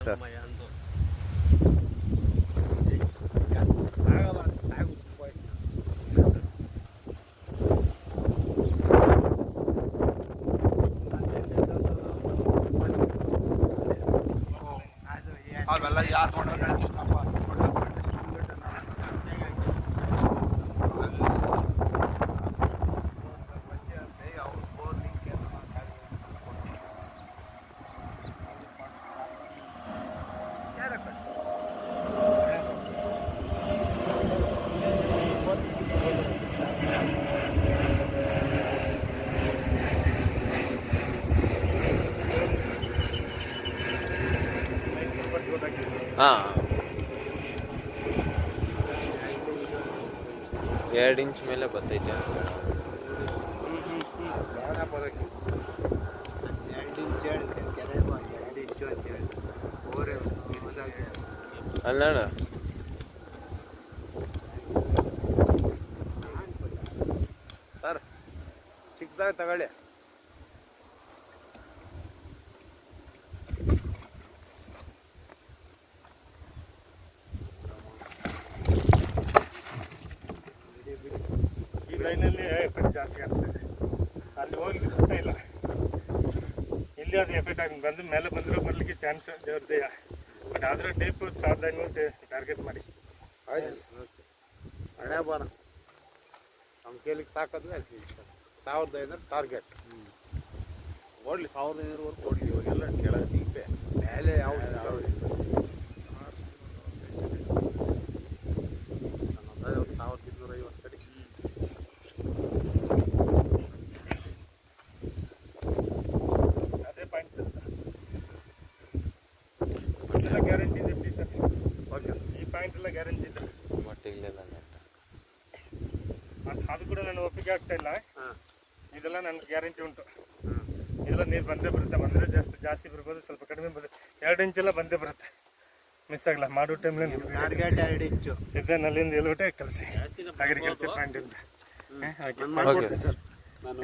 Sir. ಅವೆಲ್ಲ ಯಾರು ನೋಡೋಣ ಹಾಂ 2 ಇಂಚ್ ಮೇಲೆ ಬರ್ತೈತೆ ಅಂತ. 2 ಇಂಚ್ ಹೇಳಿದ್ರೆ ಕೆರೆ 2 ಇಂಚು ಅಂತ ಹೇಳಿ ಓರೆ ಅಲ್ಲಣ್ಣ ಸರ್ ಚಿಕ್ಕದಾಗ ತಗೊಳ್ಳಿ. ಈ ಲೈನಲ್ಲಿ ಎಫೆಕ್ಟ್ ಜಾಸ್ತಿ ಕಾಣಿಸ್ತದೆ, ಅಲ್ಲಿ ಹೋಗ್ಲಿಕ್ಕೆ ಸುತ್ತ ಇಲ್ಲ. ಇಲ್ಲಿ ಅದು ಎಫೆಕ್ಟ್ ಆಗಿ ಬಂದು ಮೇಲೆ ಬಂದರೂ ಬರಲಿಕ್ಕೆ ಚಾನ್ಸ್ ದೇವ್ರದೆಯ. ಬಟ್ ಆದರೆ ಡೀಪ್ 1500 ಟಾರ್ಗೆಟ್ ಮಾಡಿ. ಆಯ್ತು ಹಣೆ ಬಾರ ನಮ್ಮ ಕೇಳಿಗೆ ಸಾಕಾದ್ರೆ 1500 ಟಾರ್ಗೆಟ್ ಓಡಲಿ. 1500ವರೆಗೂ ಓಡಲಿ. ಇವಾಗೆಲ್ಲ ಕೆಳಗೆ ಡೀಪೆ ಮೇಲೆ ಯಾವ ಅದೇ ಪಾಯಿಂಟ್ಸ್ ಎಲ್ಲ ಗ್ಯಾರಂಟಿ ಇದೆ ಸರ್. ಓಕೆ ಈ ಪಾಯಿಂಟ್ ಎಲ್ಲ ಗ್ಯಾರಂಟಿ ಇದೆ. ಮಟ್ಟಿಲ್ಲ ಅದು ಕೂಡ ನಾನು ಒಪ್ಪಿಗೆ ಆಗ್ತಾ ಇಲ್ಲ. ಹಾಂ ಇದೆಲ್ಲ ನನಗೆ ಗ್ಯಾರಂಟಿ ಉಂಟು. ಇದೆಲ್ಲ ನೀರು ಬಂದೇ ಬರುತ್ತೆ. ಬಂದರೆ ಜಾಸ್ತಿ ಬರ್ಬೋದು, ಸ್ವಲ್ಪ ಕಡಿಮೆ ಬರುತ್ತೆ. 2 ಇಂಚೆಲ್ಲ ಬಂದೇ ಬರುತ್ತೆ, ಮಿಸ್ ಆಗಲ್ಲ. ಮಾಡೋ ಟೈಮ್ನಲ್ಲಿ ಟಾರ್ಗೆಟ್ 2 ಇಂಚು ಸಿದ್ದನಲ್ಲಿಂದ ಎಲ್ಬಿಟ್ಟೆ ಕಳಿಸಿ ಅಗ್ರಿಕಲ್ಚರ್ ಪಾಯಿಂಟಿಂದ. ನಾನು ಓಕೆ ಸರ್. ನಾನು